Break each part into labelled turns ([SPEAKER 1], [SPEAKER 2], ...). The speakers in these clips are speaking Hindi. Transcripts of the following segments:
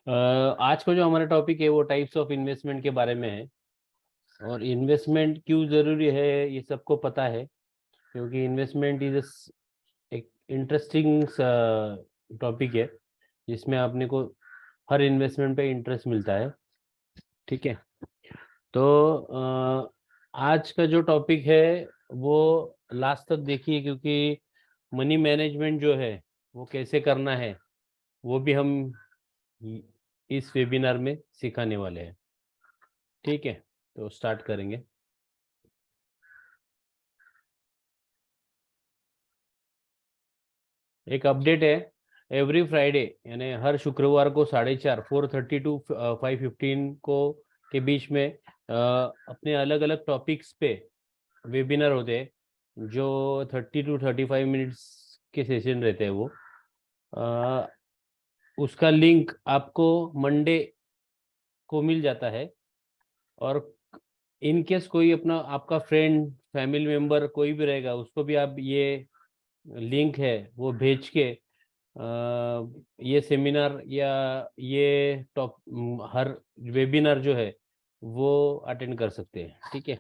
[SPEAKER 1] आज का जो हमारा टॉपिक है वो टाइप्स ऑफ इन्वेस्टमेंट के बारे में है। और इन्वेस्टमेंट क्यों ज़रूरी है ये सबको पता है, क्योंकि इन्वेस्टमेंट इज एक इंटरेस्टिंग टॉपिक है जिसमें आपने को हर इन्वेस्टमेंट पे इंटरेस्ट मिलता है। ठीक है, तो आज का जो टॉपिक है वो लास्ट तक देखिए, क्योंकि मनी मैनेजमेंट जो है वो कैसे करना है वो भी हम इस वेबिनार में सिखाने वाले हैं। ठीक है, तो स्टार्ट करेंगे। एक अपडेट है, एवरी फ्राइडे यानी हर शुक्रवार को 4:30 टू 5:15 को के बीच में अपने अलग अलग टॉपिक्स पे वेबिनार होते हैं जो 30 to 35 मिनट्स के सेशन रहते हैं। वो उसका लिंक आपको मंडे को मिल जाता है। और इन केस कोई अपना आपका फ्रेंड फैमिली मेम्बर कोई भी रहेगा उसको भी आप ये लिंक है वो भेज के ये सेमिनार या ये टॉप हर वेबिनार जो है वो अटेंड कर सकते हैं। ठीक है,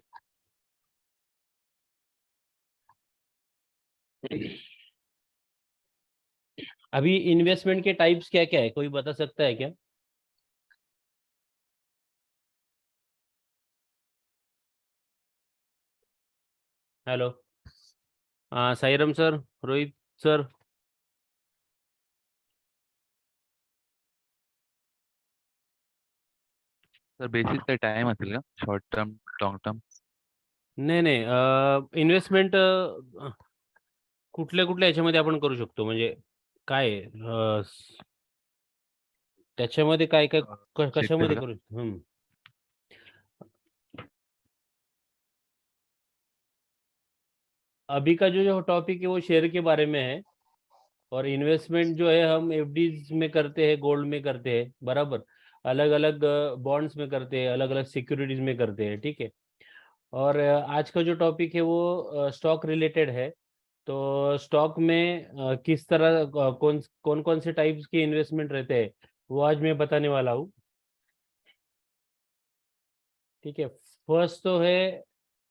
[SPEAKER 1] अभी इन्वेस्टमेंट के टाइप्स क्या क्या है, कोई बता सकता है क्या? हेलो, हाँ, Sairam sir, Rohit sir.
[SPEAKER 2] Sir basis काही टाइम असेल का शॉर्ट टर्म लॉंग टर्म?
[SPEAKER 1] नाही नाही, इन्व्हेस्टमेंट कुठल्या कुठल्या याच्यामध्ये आपण करू शकतो, म्हणजे काय आहे, त्याच्यामध्ये काय काय
[SPEAKER 2] चेक
[SPEAKER 1] कशामध्ये
[SPEAKER 2] करेगा.
[SPEAKER 1] करू? अभी का जो जो टॉपिक है वो शेयर के बारे में है। और इन्वेस्टमेंट जो है हम एफडीज में करते हैं, गोल्ड में करते हैं, बराबर, अलग अलग बॉन्ड्स में करते हैं, अलग अलग सिक्योरिटीज में करते हैं। ठीक है, और आज का जो टॉपिक है वो स्टॉक रिलेटेड है। तो स्टॉक में किस तरह कौन कौन कौन से टाइप्स के इन्वेस्टमेंट रहते हैं वो आज मैं बताने वाला हूँ। ठीक है, फर्स्ट तो है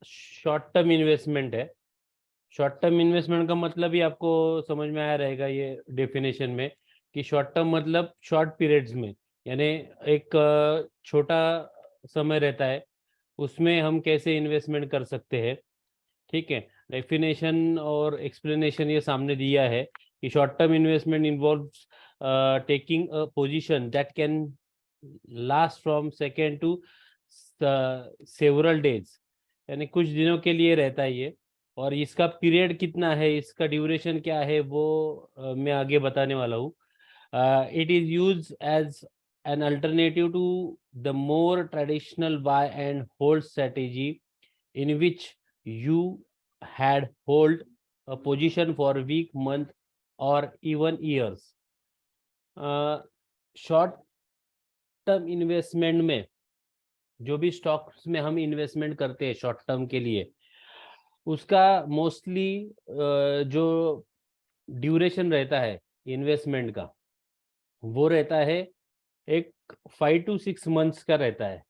[SPEAKER 1] शॉर्ट टर्म इन्वेस्टमेंट है। शॉर्ट टर्म इन्वेस्टमेंट का मतलब ही आपको समझ में आया रहेगा ये डेफिनेशन में, कि शॉर्ट टर्म मतलब शॉर्ट पीरियड्स में, यानी एक छोटा समय रहता है उसमें हम कैसे इन्वेस्टमेंट कर सकते हैं। ठीक है, डेफिनेशन और एक्सप्लेनेशन ये सामने दिया है कि short term investment involves taking a position that can last from second to several days, यानी कुछ दिनों के लिए रहता है ये। और इसका पीरियड कितना है, इसका ड्यूरेशन क्या है वो मैं आगे बताने वाला हूँ। It is use as an alternative to the more traditional buy and hold strategy in which you had hold a position for week, month or even years. Short term investment में जो भी स्टॉक्स में हम इन्वेस्टमेंट करते हैं शॉर्ट टर्म के लिए, उसका मोस्टली जो ड्यूरेशन रहता है इन्वेस्टमेंट का वो रहता है एक 5 to 6 मंथ्स का रहता है।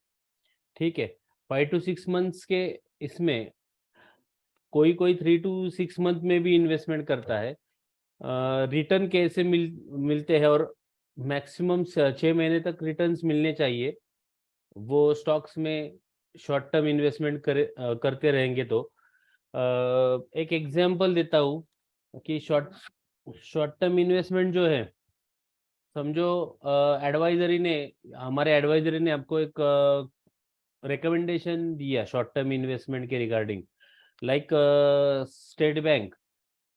[SPEAKER 1] ठीक है, 5 to 6 मंथ्स के इसमें कोई कोई 3 to 6 मंथ में भी इन्वेस्टमेंट करता है। रिटर्न कैसे मिलते हैं, और मैक्सिमम 6 महीने तक रिटर्न्स मिलने चाहिए वो स्टॉक्स में शॉर्ट टर्म इन्वेस्टमेंट करते रहेंगे तो। एक एग्जांपल देता हूँ कि शॉर्ट शॉर्ट टर्म इन्वेस्टमेंट जो है, समझो एडवाइजरी ने हमारे एडवाइजरी ने आपको एक रिकमेंडेशन दिया शॉर्ट टर्म इन्वेस्टमेंट के रिगार्डिंग, लाइक स्टेट बैंक।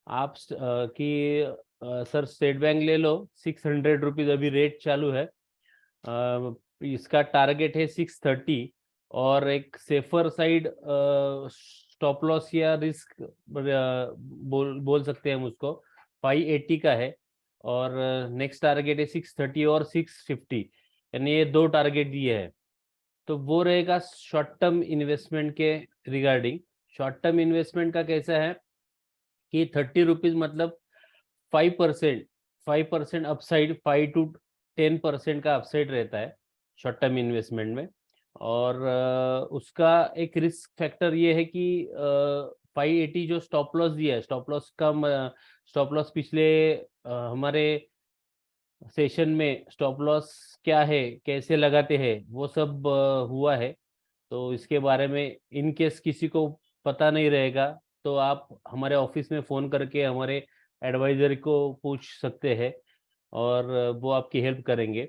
[SPEAKER 1] आप सर स्टेट बैंक ले लो, 600 रुपीज अभी रेट चालू है। इसका टारगेट है 630, और एक सेफर साइड स्टॉप लॉस या रिस्क बोल सकते हैं हम उसको, 580 का है। और नेक्स्ट टारगेट है 630 और 650, यानी ये दो टारगेट दिए हैं। तो वो रहेगा शॉर्ट टर्म इन्वेस्टमेंट के रिगार्डिंग। शॉर्ट टर्म इन्वेस्टमेंट का कैसा है कि 30 रुपीज मतलब 5%, 5% अपसाइड, 5 10% का अपसाइड रहता है शॉर्ट टर्म इन्वेस्टमेंट में। और उसका एक रिस्क फैक्टर ये है कि 580 जो स्टॉप लॉस दिया है, स्टॉप लॉस पिछले हमारे सेशन में स्टॉप लॉस क्या है, कैसे लगाते हैं, वो सब हुआ है। तो इसके बारे में इन केस किसी को पता नहीं रहेगा तो आप हमारे ऑफिस में फ़ोन करके हमारे एडवाइजर को पूछ सकते हैं और वो आपकी हेल्प करेंगे।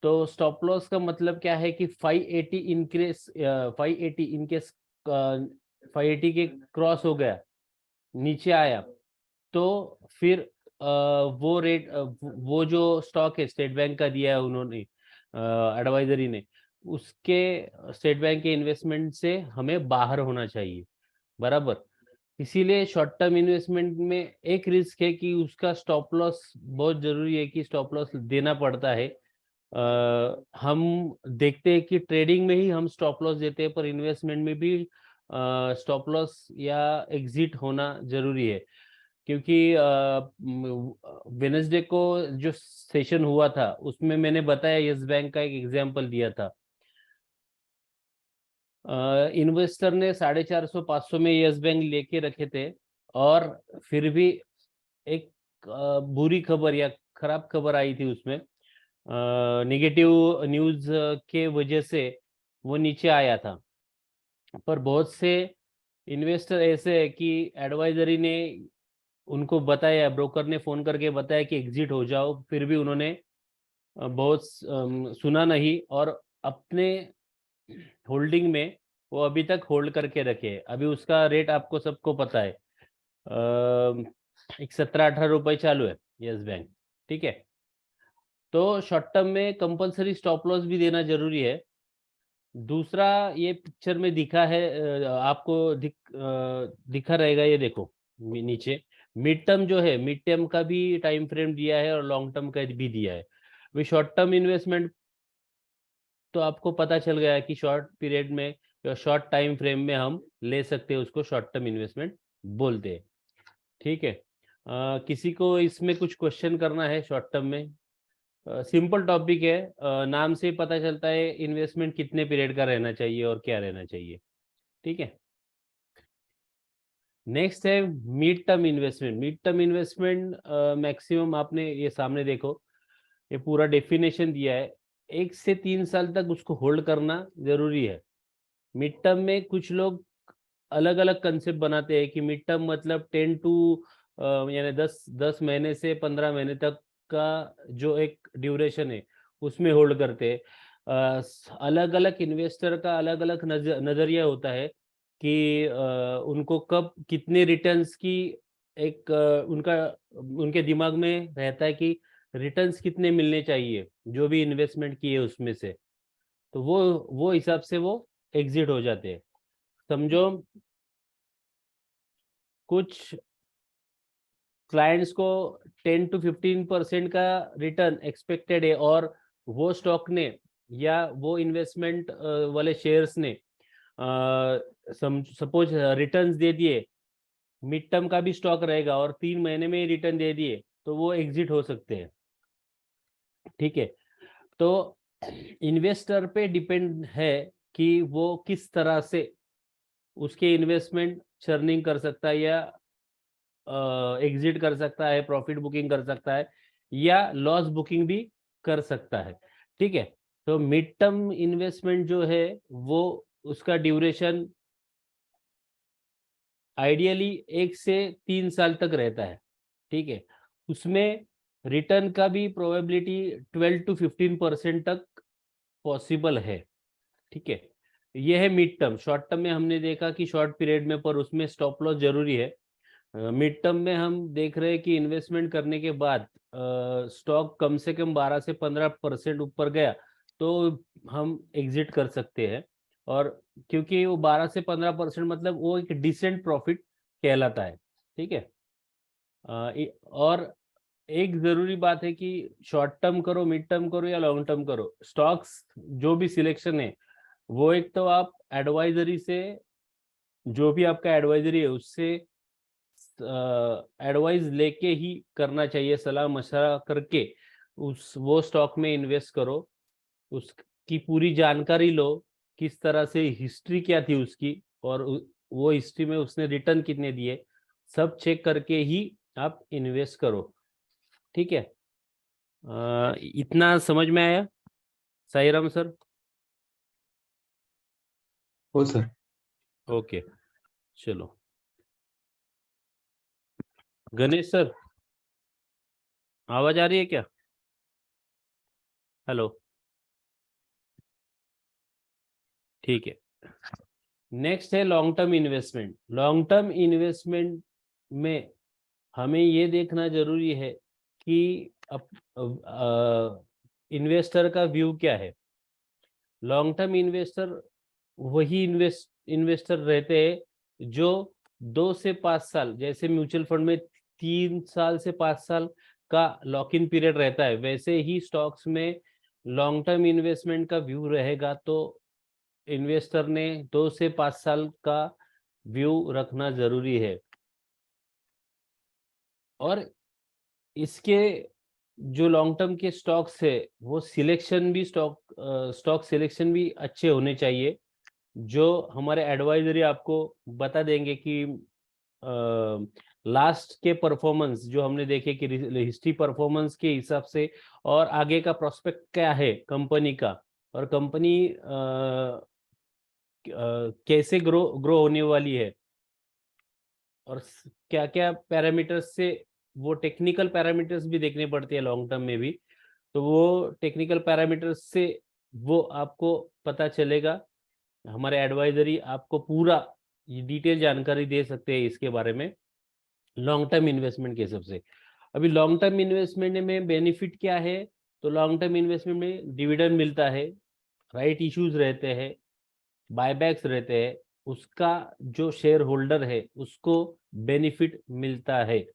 [SPEAKER 1] तो स्टॉप लॉस का मतलब क्या है कि 580 इनकेस 580 इनकेस 580 के क्रॉस हो गया, नीचे आया, तो फिर वो रेट वो जो स्टॉक है स्टेट बैंक का दिया है उन्होंने एडवाइजरी ने, उसके स्टेट बैंक के इन्वेस्टमेंट से हमें बाहर होना चाहिए, बराबर। इसीलिए शॉर्ट टर्म इन्वेस्टमेंट में एक रिस्क है कि उसका स्टॉप लॉस बहुत जरूरी है कि स्टॉप लॉस देना पड़ता है। हम देखते हैं कि ट्रेडिंग में ही हम स्टॉप लॉस देते हैं, पर इन्वेस्टमेंट में भी स्टॉप लॉस या एग्जिट होना जरूरी है। क्योंकि वेनेसडे को जो सेशन हुआ था उसमें मैंने बताया, यस बैंक का एक एग्जांपल दिया था। इन्वेस्टर ने 450-500 में यस बैंक लेके रखे थे और फिर भी एक बुरी खबर या खराब खबर आई थी उसमें, नेगेटिव न्यूज के वजह से वो नीचे आया था। पर बहुत से इन्वेस्टर ऐसे है कि एडवाइजरी ने उनको बताया, ब्रोकर ने फोन करके बताया कि एग्जिट हो जाओ, फिर भी उन्होंने बहुत सुना नहीं और अपने होल्डिंग में वो अभी तक होल्ड करके रखे। अभी उसका रेट आपको सबको पता है, एक 17-18 रुपए चालू है यस बैंक, ठीक है। तो शॉर्ट टर्म में कंपलसरी स्टॉप लॉस भी देना जरूरी है। दूसरा, ये पिक्चर में दिखा है, आपको दिखा रहेगा, ये देखो नीचे मिड टर्म जो है, मिड टर्म का भी टाइम फ्रेम दिया है और लॉन्ग टर्म का भी दिया है। वे शॉर्ट टर्म इन्वेस्टमेंट तो आपको पता चल गया है कि शॉर्ट पीरियड में या शॉर्ट टाइम फ्रेम में हम ले सकते हैं, उसको शॉर्ट टर्म इन्वेस्टमेंट बोलते हैं, ठीक है। किसी को इसमें कुछ क्वेश्चन करना है शॉर्ट टर्म में? सिंपल टॉपिक है, नाम से ही पता चलता है इन्वेस्टमेंट कितने पीरियड का रहना चाहिए और क्या रहना चाहिए, ठीक है। नेक्स्ट है mid term investment. Mid term investment maximum आपने ये सामने देखो, ये पूरा डेफिनेशन दिया है, 1 से 3 साल तक उसको होल्ड करना जरूरी है। मिड टर्म में कुछ लोग अलग अलग कंसेप्ट बनाते हैं कि मिड टर्म मतलब 10 टू यानी 10 महीने से 15 महीने तक का जो एक ड्यूरेशन है उसमें होल्ड करते हैं। अलग अलग इन्वेस्टर का अलग अलग नजरिया होता है कि उनको कब कितने रिटर्न्स की एक उनका उनके दिमाग में रहता है कि रिटर्न्स कितने मिलने चाहिए जो भी इन्वेस्टमेंट किए उसमें से, तो वो हिसाब से वो एग्जिट हो जाते हैं। समझो कुछ क्लाइंट्स को 10 to 15% का रिटर्न एक्सपेक्टेड है और वो स्टॉक ने या वो इन्वेस्टमेंट वाले शेयर्स ने सपोज रिटर्न्स दे दिए, मिड टर्म का भी स्टॉक रहेगा और 3 महीने में ही रिटर्न दे दिए, तो वो एग्जिट हो सकते हैं, ठीक है। तो इन्वेस्टर पे डिपेंड है कि वो किस तरह से उसके इन्वेस्टमेंट चर्निंग कर सकता है या एग्जिट कर सकता है, प्रॉफिट बुकिंग कर सकता है या लॉस बुकिंग भी कर सकता है, ठीक है। तो मिड टर्म इन्वेस्टमेंट जो है वो उसका ड्यूरेशन आइडियली 1 से 3 साल तक रहता है, ठीक है। उसमें रिटर्न का भी प्रोबेबिलिटी 12 to 15% तक पॉसिबल है, ठीक है। ये है मिड टर्म। शॉर्ट टर्म में हमने देखा कि शॉर्ट पीरियड में पर उसमें स्टॉप लॉस जरूरी है। मिड टर्म में हम देख रहे हैं कि इन्वेस्टमेंट करने के बाद स्टॉक कम से कम 12 से 15% ऊपर गया तो हम एग्जिट कर सकते हैं। और क्योंकि वो 12 से 15% मतलब वो एक डिसेंट प्रॉफिट कहलाता है, ठीक है। और एक जरूरी बात है कि शॉर्ट टर्म करो, मिड टर्म करो या लॉन्ग टर्म करो, स्टॉक्स जो भी सिलेक्शन है वो एक तो आप एडवाइजरी से, जो भी आपका एडवाइजरी है उससे एडवाइस लेके ही करना चाहिए, सलाह मशवरा करके वो स्टॉक में इन्वेस्ट करो, उसकी पूरी जानकारी लो, किस तरह से हिस्ट्री क्या थी उसकी, और वो हिस्ट्री में उसने रिटर्न कितने दिए, सब चेक करके ही आप इन्वेस्ट करो। ठीक है, इतना समझ में आया साईराम सर?
[SPEAKER 3] हो सर।
[SPEAKER 1] ओके, चलो गणेश सर, आवाज आ रही है क्या? हेलो, ठीक है। नेक्स्ट है long term investment. Long term investment में हमें ये देखना जरूरी है कि इन्वेस्टर का व्यू क्या है। लॉन्ग टर्म इन्वेस्टर वही इन्वेस्टर रहते हैं जो 2 से 5 साल, जैसे म्यूचुअल फंड में 3 साल से 5 साल का लॉक इन पीरियड रहता है, वैसे ही स्टॉक्स में लॉन्ग टर्म इन्वेस्टमेंट का व्यू रहेगा। तो इन्वेस्टर ने 2 से 5 साल का व्यू रखना जरूरी है। और इसके जो लॉन्ग टर्म के स्टॉक्स है, वो सिलेक्शन भी स्टॉक सिलेक्शन भी अच्छे होने चाहिए, जो हमारे एडवाइजरी आपको बता देंगे कि लास्ट के परफॉर्मेंस जो हमने देखे कि हिस्ट्री परफॉर्मेंस के हिसाब से और आगे का प्रोस्पेक्ट क्या है कंपनी का, और कंपनी कैसे ग्रो होने वाली है, और क्या क्या पैरामीटर्स से, वो टेक्निकल पैरामीटर्स भी देखने पड़ते हैं लॉन्ग टर्म में भी। तो वो टेक्निकल पैरामीटर्स से वो आपको पता चलेगा। हमारे एडवाइजरी आपको पूरा डिटेल जानकारी दे सकते हैं इसके बारे में लॉन्ग टर्म इन्वेस्टमेंट के हिसाब से। अभी लॉन्ग टर्म इन्वेस्टमेंट में बेनिफिट क्या है? तो लॉन्ग टर्म इन्वेस्टमेंट में डिविडेंड मिलता है, राइट इश्यूज रहते हैं, बायबैक्स रहते हैं, उसका जो शेयर होल्डर है उसको बेनिफिट मिलता है।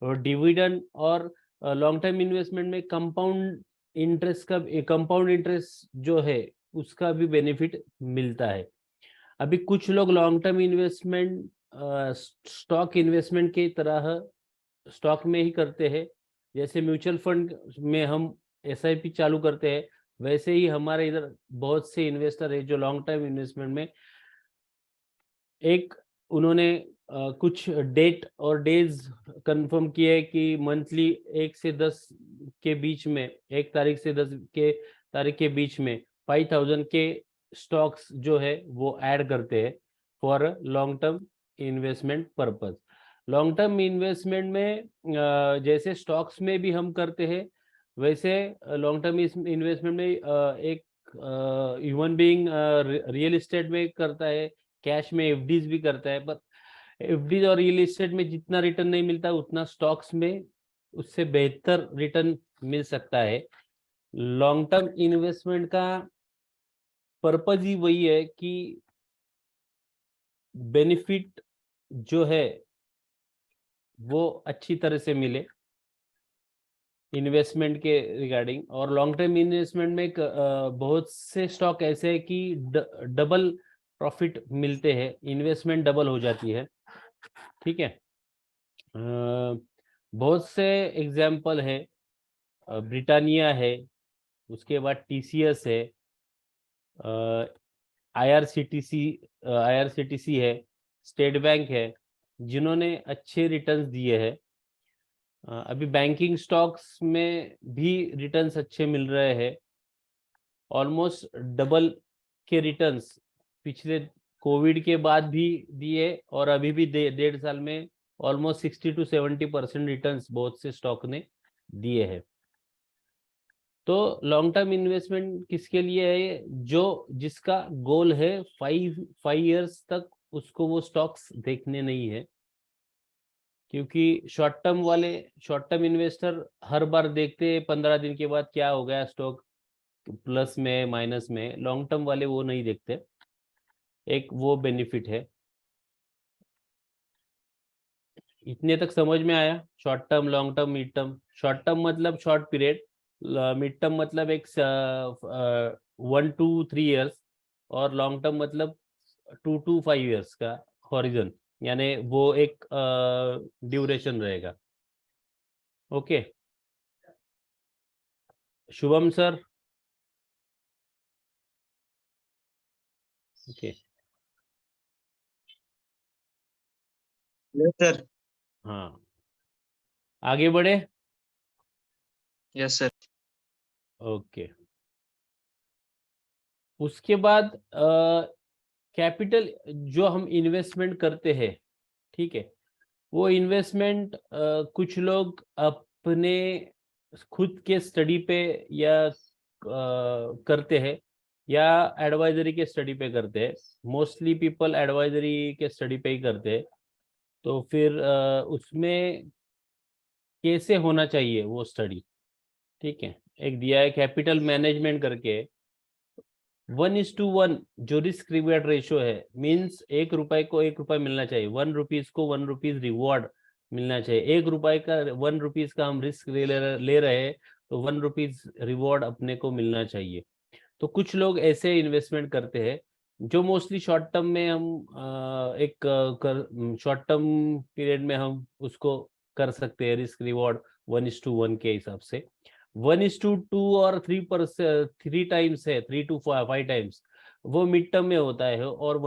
[SPEAKER 1] और डिविडेंड और लॉन्ग टर्म इन्वेस्टमेंट में कंपाउंड इंटरेस्ट जो है उसका भी बेनिफिट मिलता है। अभी कुछ लोग long term investment stock investment की तरह स्टॉक में ही करते हैं। जैसे म्यूचुअल फंड में हम एसआईपी चालू करते हैं, वैसे ही हमारे इधर बहुत से इन्वेस्टर है जो लॉन्ग टर्म इन्वेस्टमेंट में एक उन्होंने कुछ डेट और डेज कंफर्म किए कि मंथली 1 से 10 के बीच में, 1 तारीख से 10 के तारीख के बीच में 5000 के स्टॉक्स जो है वो ऐड करते हैं for long term investment purpose. Long term investment में जैसे स्टॉक्स में भी हम करते हैं, वैसे लॉन्ग टर्म इन्वेस्टमेंट में एक ह्यूमन बीइंग रियल एस्टेट में करता है, कैश में एफडीज भी करता है। पर एफडीज और रियल एस्टेट में जितना रिटर्न नहीं मिलता उतना स्टॉक्स में उससे बेहतर रिटर्न मिल सकता है। लॉन्ग टर्म इन्वेस्टमेंट का पर्पज ही वही है कि बेनिफिट जो है वो अच्छी तरह से मिले इन्वेस्टमेंट के रिगार्डिंग। और लॉन्ग टर्म इन्वेस्टमेंट में बहुत से स्टॉक ऐसे हैं कि डबल प्रॉफिट मिलते हैं, इन्वेस्टमेंट डबल हो जाती है। ठीक है, बहुत से एग्जाम्पल है, ब्रिटानिया है, उसके बाद टीसीएस है, आईआरसीटीसी है, स्टेट बैंक है, जिन्होंने अच्छे रिटर्न्स दिए हैं। अभी बैंकिंग स्टॉक्स में भी रिटर्न्स अच्छे मिल रहे हैं, ऑलमोस्ट डबल के रिटर्न्स पिछले कोविड के बाद भी दिए, और अभी भी 1.5 साल में ऑलमोस्ट 60 to 70% रिटर्न्स बहुत से स्टॉक ने दिए हैं। तो लॉन्ग टर्म इन्वेस्टमेंट किसके लिए है? जो जिसका गोल है 5 इयर्स तक उसको वो स्टॉक्स देखने नहीं है, क्योंकि शॉर्ट टर्म इन्वेस्टर हर बार देखते हैं 15 दिन के बाद क्या हो गया स्टॉक, प्लस में माइनस में। लॉन्ग टर्म वाले वो नहीं देखते, एक वो बेनिफिट है। इतने तक समझ में आया? Short term, long term, mid term. Short term मतलब शॉर्ट पीरियड, मिड टर्म मतलब एक 1 to 3 इयर्स, और लॉन्ग टर्म मतलब 2 to 5 इयर्स का हॉरिजन, यानी वो एक ड्यूरेशन रहेगा। Okay, Shubham sir. Okay.
[SPEAKER 3] Yes sir.
[SPEAKER 1] हाँ, आगे बढ़े।
[SPEAKER 3] Yes sir.
[SPEAKER 1] ओके। उसके बाद कैपिटल जो हम इन्वेस्टमेंट करते हैं, ठीक है, वो इन्वेस्टमेंट कुछ लोग अपने खुद के स्टडी पे या करते हैं या एडवाइजरी के स्टडी पे करते हैं। मोस्टली पीपल एडवाइजरी के स्टडी पे ही करते हैं। तो फिर उसमें कैसे होना चाहिए वो स्टडी, ठीक है। एक दिया है कैपिटल मैनेजमेंट करके, 1:1 जो रिस्क रिवॉर्ड रेशियो है, मींस 1 रुपए को 1 रुपए मिलना चाहिए, 1 रुपीज को 1 रुपीज रिवॉर्ड मिलना चाहिए। 1 रुपए का 1 रुपीज का हम रिस्क ले रहे हैं, तो 1 रुपीज रिवॉर्ड अपने को मिलना चाहिए। तो कुछ लोग ऐसे इन्वेस्टमेंट करते हैं जो मोस्टली शॉर्ट टर्म में हम एक शॉर्ट टर्म पीरियड में हम उसको कर सकते हैं, रिस्क रिवॉर्ड 1:1 के हिसाब से। 1:2 और 3 टाइम्स है, 3 to 5 टाइम्स वो मिड टर्म में होता है, और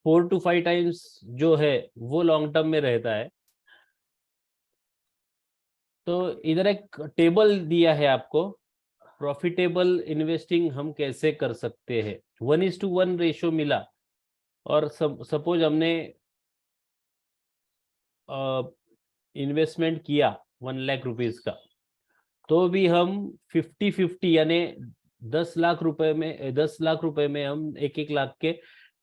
[SPEAKER 1] 4 to 5 टाइम्स जो है वो लॉन्ग टर्म में रहता है। तो इधर एक टेबल दिया है आपको, प्रॉफिटेबल इन्वेस्टिंग हम कैसे कर सकते हैं। 1:1 रेशो मिला, और सपोज हमने इन्वेस्टमेंट किया 1 लाख रुपीज का, तो भी हम 50-50 यानी 10 लाख रुपए में हम 1-1 लाख के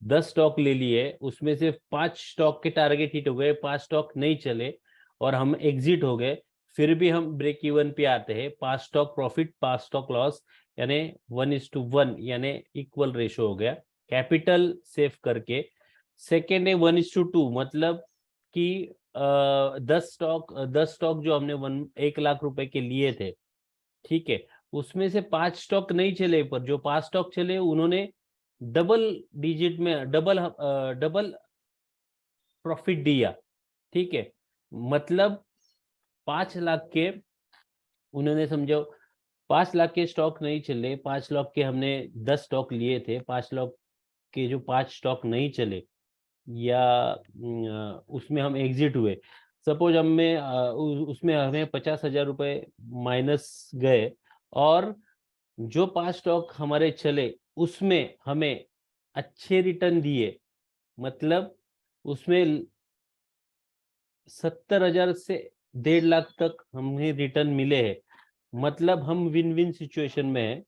[SPEAKER 1] 10 स्टॉक ले लिए। उसमें से 5 स्टॉक के टारगेट हिट हो गए, 5 स्टॉक नहीं चले और हम एग्जिट हो गए। फिर भी हम ब्रेक इवन पे आते हैं, 5 स्टॉक प्रॉफिट 5 स्टॉक लॉस, यानी 1:1 यानी इक्वल रेशो हो गया कैपिटल सेव करके। सेकेंड है 1:2, मतलब कि 10 स्टॉक जो हमने 1 लाख रुपए के लिए थे, ठीक है, उसमें से 5 स्टॉक नहीं चले, पर जो 5 स्टॉक चले उन्होंने डबल डिजिट में डबल प्रॉफिट दिया, ठीक है। मतलब 5 लाख के उन्होंने समझो 5 लाख के स्टॉक नहीं चले, 5 लाख के हमने 10 स्टॉक लिए थे, 5 लाख के जो 5 स्टॉक नहीं चले या उसमें हम एग्जिट हुए। सपोज हमें उसमें हमें 50,000 रुपए माइनस गए, और जो 5 स्टॉक हमारे चले उसमें हमें अच्छे रिटर्न दिए, मतलब उसमें 70,000 से 1.5 लाख तक हमें रिटर्न मिले हैं, मतलब हम विन विन सिचुएशन में है,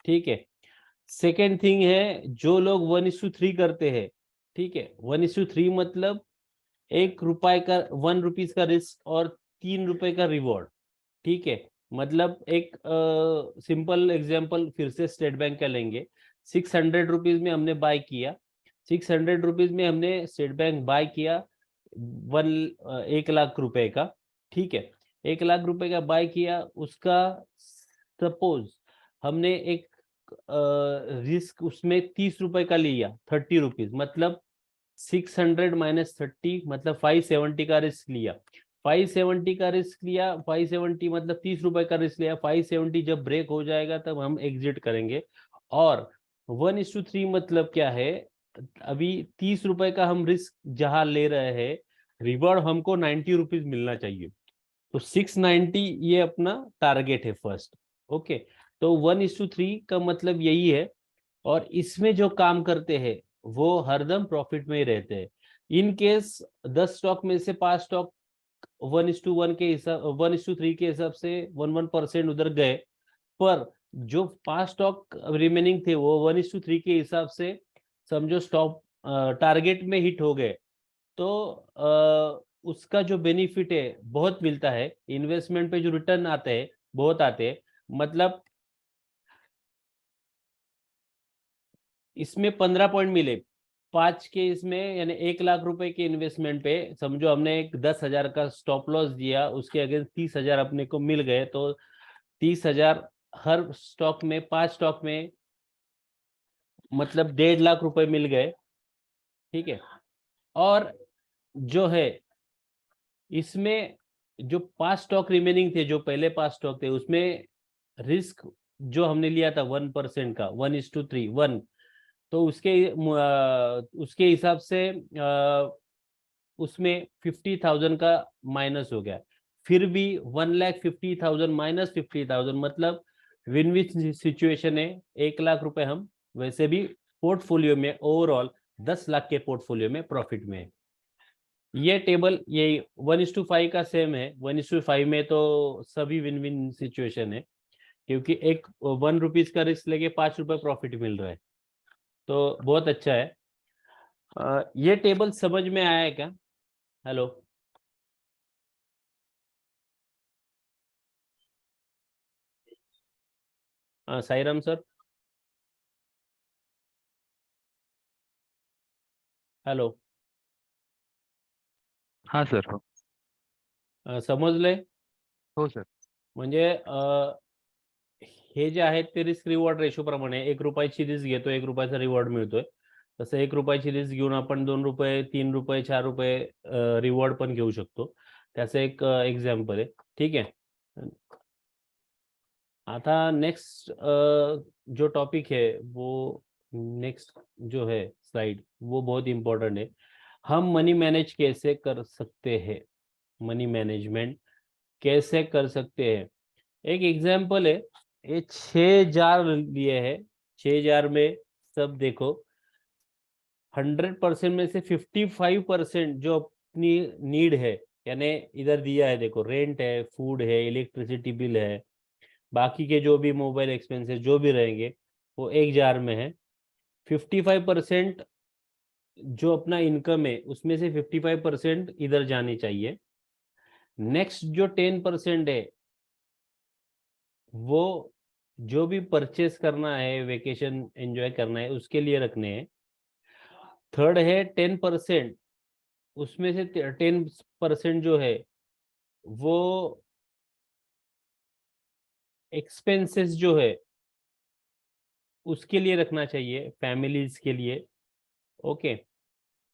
[SPEAKER 1] ठीक है। सेकेंड थिंग है जो लोग 1:3 करते हैं, ठीक है। 1:3 मतलब 1 रुपए का 1 रुपीज का रिस्क और 3 रुपए का रिवॉर्ड, ठीक है। मतलब एक सिंपल एग्जांपल फिर से स्टेट बैंक का लेंगे। 600 रुपीज में हमने बाय किया, 600 रुपीज में हमने स्टेट बैंक बाय किया 1 लाख रुपए का, ठीक है। 1 लाख रुपए का बाय किया, उसका सपोज हमने एक रिस्क उसमें 30 रुपए का लिया, 30 रुपीज, मतलब 600 माइनस 30 मतलब 570 का रिस्क लिया। 570 का रिस्क लिया, 570 मतलब 30 रुपए का रिस्क लिया। 570 जब ब्रेक हो जाएगा तब हम एग्जिट करेंगे। और 1:3 मतलब क्या है, अभी 30 रुपए का हम रिस्क जहां ले रहे हैं, रिवॉर्ड हमको 90 रुपीज मिलना चाहिए, तो 690 ये अपना टारगेट है फर्स्ट। ओके, तो 1:3 का मतलब यही है। और इसमें जो काम करते हैं वो हरदम प्रॉफिट में ही रहते हैं। इन केस 10 स्टॉक में से 5 स्टॉक 1:1 के हिसाब 1:3 के हिसाब से 1% उधर गए, पर जो 5 स्टॉक रिमेनिंग थे वो 1:3 के हिसाब से समझो स्टॉप टारगेट में हिट हो गए, तो उसका जो बेनिफिट है बहुत मिलता है। इन्वेस्टमेंट पे जो रिटर्न आते हैं बहुत आते हैं। मतलब इसमें 15 पॉइंट मिले 5 के इसमें, यानी 1 लाख रुपए के इन्वेस्टमेंट पे समझो हमने एक 10,000 का स्टॉप लॉस दिया, उसके अगेंस्ट 30,000 अपने को मिल गए, तो 30,000 हर स्टॉक में 5 स्टॉक में मतलब 1.5 लाख रुपए मिल गए, ठीक है। और जो है इसमें जो 5 स्टॉक रिमेनिंग थे, जो पहले 5 स्टॉक थे, उसमें रिस्क जो हमने लिया था 1% का, 1:3 1, तो उसके हिसाब से उसमें 50,000 का माइनस हो गया। फिर भी 1,50,000 माइनस 50,000 मतलब विन विन सिचुएशन है। 1 लाख रुपए हम वैसे भी पोर्टफोलियो में ओवरऑल 10 लाख के पोर्टफोलियो में प्रॉफिट में है। ये टेबल ये 1:5 का सेम है। 1:5 में तो सभी विन विन सिचुएशन है, क्योंकि एक 1 रुपीज का रिस्क लेके 5 रुपए प्रॉफिट मिल रहा है, तो बहुत अच्छा है। ये टेबल समझ में आया है क्या? हेलो, साईराम सर, हेलो,
[SPEAKER 2] हाँ सर, हो
[SPEAKER 1] समजले?
[SPEAKER 2] हो सर.
[SPEAKER 1] म्हणजे हे जे आहेत ते रिस्क रिवॉर्ड रेशो प्रमाणे 1 रुपयाची रिस्क घेतो, 1 रुपयाचा रिवॉर्ड मिळतोय. तसं 1 रुपयाची रिस्क घेऊन आपण 2 रुपये, 3 रुपये, 4 रुपये रिवॉर्ड पण घेऊ शकतो. त्याचं एक एक्झाम्पल आहे. ठीक आहे. आता नेक्स्ट जो टॉपिक है वो, नेक्स्ट जो है स्लाइड, वो बहुत इंपॉर्टेंट है। हम मनी मैनेज कैसे कर सकते हैं, मनी मैनेजमेंट कैसे कर सकते हैं। एक एग्जाम्पल है, ये 6 जार लिए है। 6 जार में सब देखो, 100% में से 55% जो अपनी नीड है, यानी इधर दिया है देखो, रेंट है, फूड है, इलेक्ट्रिसिटी बिल है, बाकी के जो भी मोबाइल एक्सपेंसेस जो भी रहेंगे वो 1 जार में है। 55% जो अपना इनकम है उसमें से 55% इधर जानी चाहिए। नेक्स्ट जो 10% है वो जो भी परचेस करना है, वेकेशन एंजॉय करना है, उसके लिए रखने हैं। थर्ड है 10%, उसमें से 10% जो है वो एक्सपेंसेस जो है उसके लिए रखना चाहिए, फैमिलीज के लिए। ओके।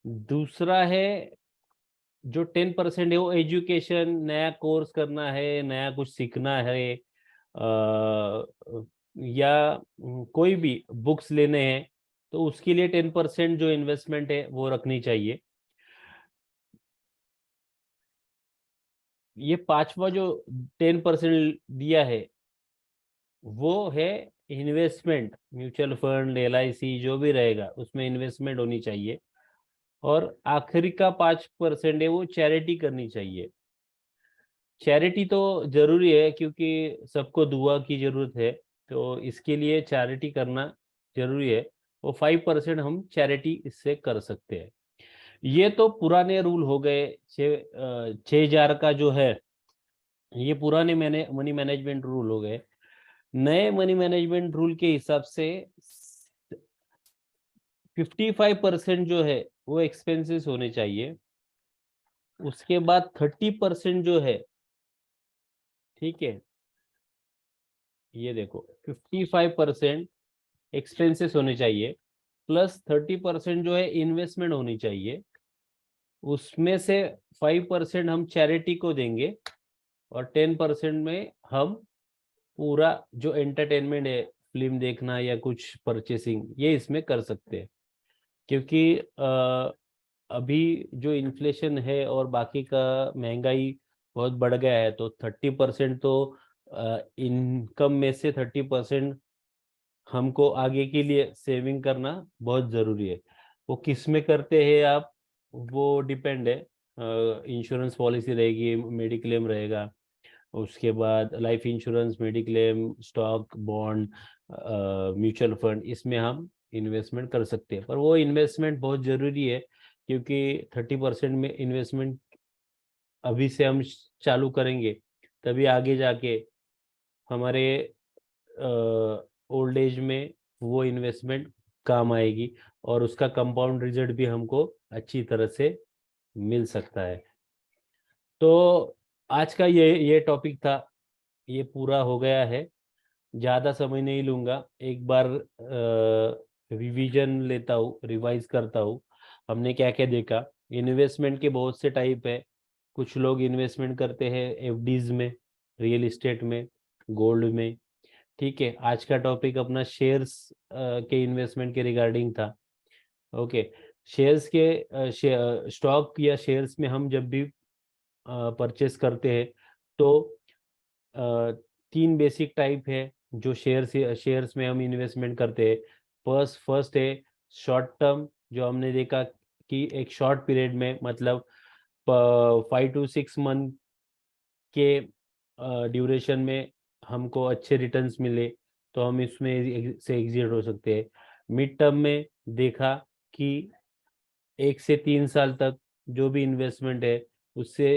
[SPEAKER 1] दूसरा है जो 10% है वो एजुकेशन, नया कोर्स करना है, नया कुछ सीखना है, या कोई भी बुक्स लेने हैं, तो उसके लिए 10% जो इन्वेस्टमेंट है वो रखनी चाहिए। ये पांचवा जो 10% दिया है वो है इन्वेस्टमेंट, म्यूचुअल फंड, LIC जो भी रहेगा उसमें इन्वेस्टमेंट होनी चाहिए। और आखिरी का 5% है वो चैरिटी करनी चाहिए। चैरिटी तो जरूरी है क्योंकि सबको दुआ की जरूरत है, तो इसके लिए चैरिटी करना जरूरी है। वो 5% हम चैरिटी इससे कर सकते हैं। ये तो पुराने रूल हो गए। 6,000 का जो है ये पुराने मनी मैनेजमेंट रूल हो गए। नए मनी मैनेजमेंट रूल के हिसाब से 55% जो है वो एक्सपेंसेस होने चाहिए। उसके बाद 30% जो है, ठीक है, ये देखो 55% एक्सपेंसेस होने चाहिए, प्लस 30% जो है इन्वेस्टमेंट होनी चाहिए। उसमें से 5% हम चैरिटी को देंगे और 10% में हम पूरा जो एंटरटेनमेंट है, फिल्म देखना या कुछ परचेसिंग, ये इसमें कर सकते हैं। क्योंकि अभी जो इन्फ्लेशन है और बाकी का महंगाई बहुत बढ़ गया है, तो 30% तो इनकम में से 30% हमको आगे के लिए सेविंग करना बहुत ज़रूरी है। वो किस में करते हैं आप, वो डिपेंड है। इंश्योरेंस पॉलिसी रहेगी, मेडिक्लेम रहेगा, उसके बाद life insurance, mediclaim, stock, bond, mutual fund, इसमें हम इन्वेस्टमेंट कर सकते हैं। पर वो इन्वेस्टमेंट बहुत ज़रूरी है, क्योंकि 30% में इन्वेस्टमेंट अभी से हम चालू करेंगे तभी आगे जाके हमारे ओल्ड एज में वो इन्वेस्टमेंट काम आएगी और उसका कंपाउंड रिजल्ट भी हमको अच्छी तरह से मिल सकता है। तो आज का ये टॉपिक था, ये पूरा हो गया है। ज़्यादा समय नहीं लूँगा, एक बार रिवीजन लेता हूँ, रिवाइज करता हूँ हमने क्या क्या देखा। इन्वेस्टमेंट के बहुत से टाइप है, कुछ लोग इन्वेस्टमेंट करते हैं एफडीज में, रियल इस्टेट में, गोल्ड में। ठीक है, आज का टॉपिक अपना शेयर्स के इन्वेस्टमेंट के रिगार्डिंग था। ओके, शेयर्स के स्टॉक या शेयर्स में हम जब भी परचेस करते हैं तो 3 बेसिक टाइप है जो शेयर्स में हम इन्वेस्टमेंट करते हैं। फर्स्ट है शॉर्ट टर्म, जो हमने देखा कि एक शॉर्ट पीरियड में, मतलब 5 to 6 मंथ के ड्यूरेशन में हमको अच्छे रिटर्न्स मिले तो हम इसमें से एग्जिट हो सकते हैं। मिड टर्म में देखा कि 1 से 3 साल तक जो भी इन्वेस्टमेंट है उससे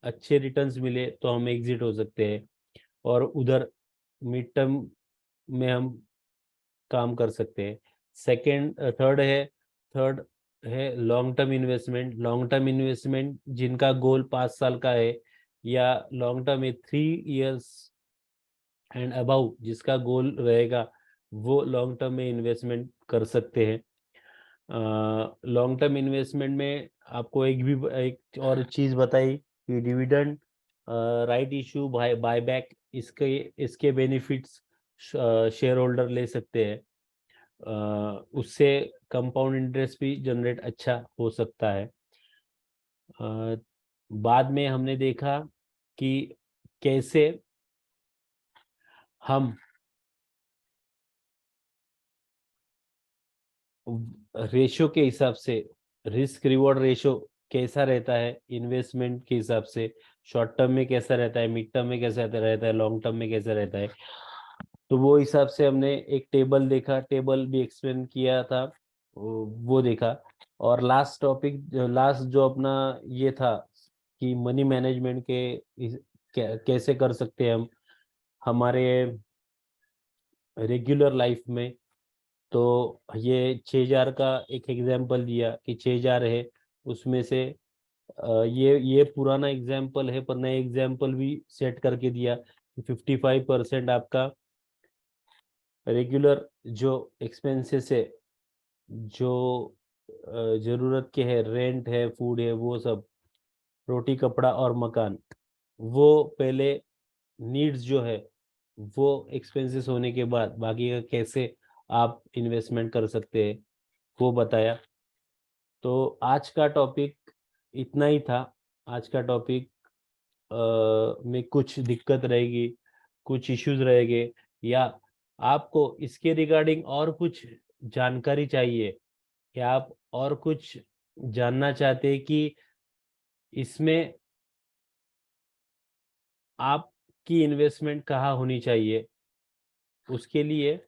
[SPEAKER 1] अच्छे रिटर्न्स मिले तो हम एग्जिट हो सकते हैं, और उधर मिड टर्म में हम काम कर सकते हैं। थर्ड है long term investment. Long term investment जिनका गोल 5 साल का है, या लॉन्ग टर्म में 3 years एंड अबाउ जिसका गोल रहेगा, वो लॉन्ग टर्म में इन्वेस्टमेंट कर सकते हैं। लॉन्ग टर्म इन्वेस्टमेंट में आपको एक और चीज़ बताई कि डिविडेंड, राइट इशू, बायबैक, इसके बेनिफिट्स शेयर होल्डर ले सकते हैं। उससे कंपाउंड इंटरेस्ट भी जनरेट अच्छा हो सकता है। बाद में हमने देखा कि कैसे हम रेशो के हिसाब से, रिस्क रिवॉर्ड रेशो कैसा रहता है इन्वेस्टमेंट के हिसाब से, शॉर्ट टर्म में कैसा रहता है, मिड टर्म में कैसा रहता है, लॉन्ग टर्म में कैसा रहता है, तो वो हिसाब से हमने एक टेबल देखा, टेबल भी एक्सप्लेन किया था, वो देखा। और लास्ट जो अपना ये था कि मनी मैनेजमेंट कैसे कर सकते हैं हम हमारे रेगुलर लाइफ में। तो ये 6000 का एक एग्जाम्पल दिया कि 6000 है, उसमें से ये पुराना एग्जाम्पल है, पर नए एग्जाम्पल भी सेट करके दिया कि 55% आपका रेगुलर जो एक्सपेंसेस है, जो जरूरत के है, रेंट है, फूड है, वो सब, रोटी कपड़ा और मकान, वो पहले नीड्स जो है वो एक्सपेंसेस होने के बाद बाकी का कैसे आप इन्वेस्टमेंट कर सकते हैं, वो बताया। तो आज का टॉपिक इतना ही था। आज का टॉपिक में कुछ दिक्कत रहेगी, कुछ इश्यूज रहेंगे, या आपको इसके रिगार्डिंग और कुछ जानकारी चाहिए, या आप और कुछ जानना चाहते हैं कि इसमें आपकी इन्वेस्टमेंट कहाँ होनी चाहिए, उसके लिए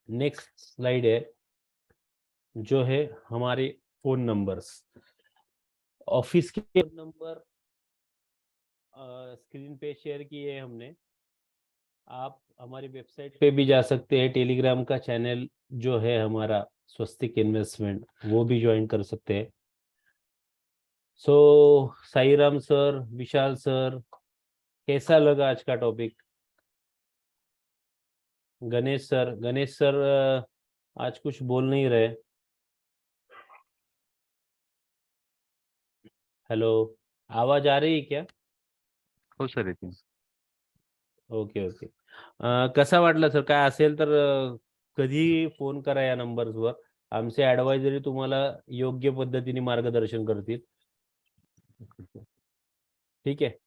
[SPEAKER 1] नेक्स्ट स्लाइड है जो है हमारे फोन नंबर्स। ऑफिस के फोन नंबर स्क्रीन पे शेयर किए हमने। आप हमारी वेबसाइट पे भी जा सकते हैं, टेलीग्राम का चैनल जो है हमारा स्वस्तिक इन्वेस्टमेंट, वो भी ज्वाइन कर सकते हैं। सो साईराम सर, विशाल सर, कैसा लगा आज का टॉपिक? गणेश सर आज कुछ बोल नहीं रहे। हेलो, आवाज आ रही है क्या?
[SPEAKER 2] हो सर येते.
[SPEAKER 1] Okay okay. कसा वाटला सर? काय असेल तर कधी फोन करा या नंबर्सवर. आमचे ॲडवायझरी तुम्हाला योग्य पद्धतीने मार्गदर्शन करतील. ठीक आहे.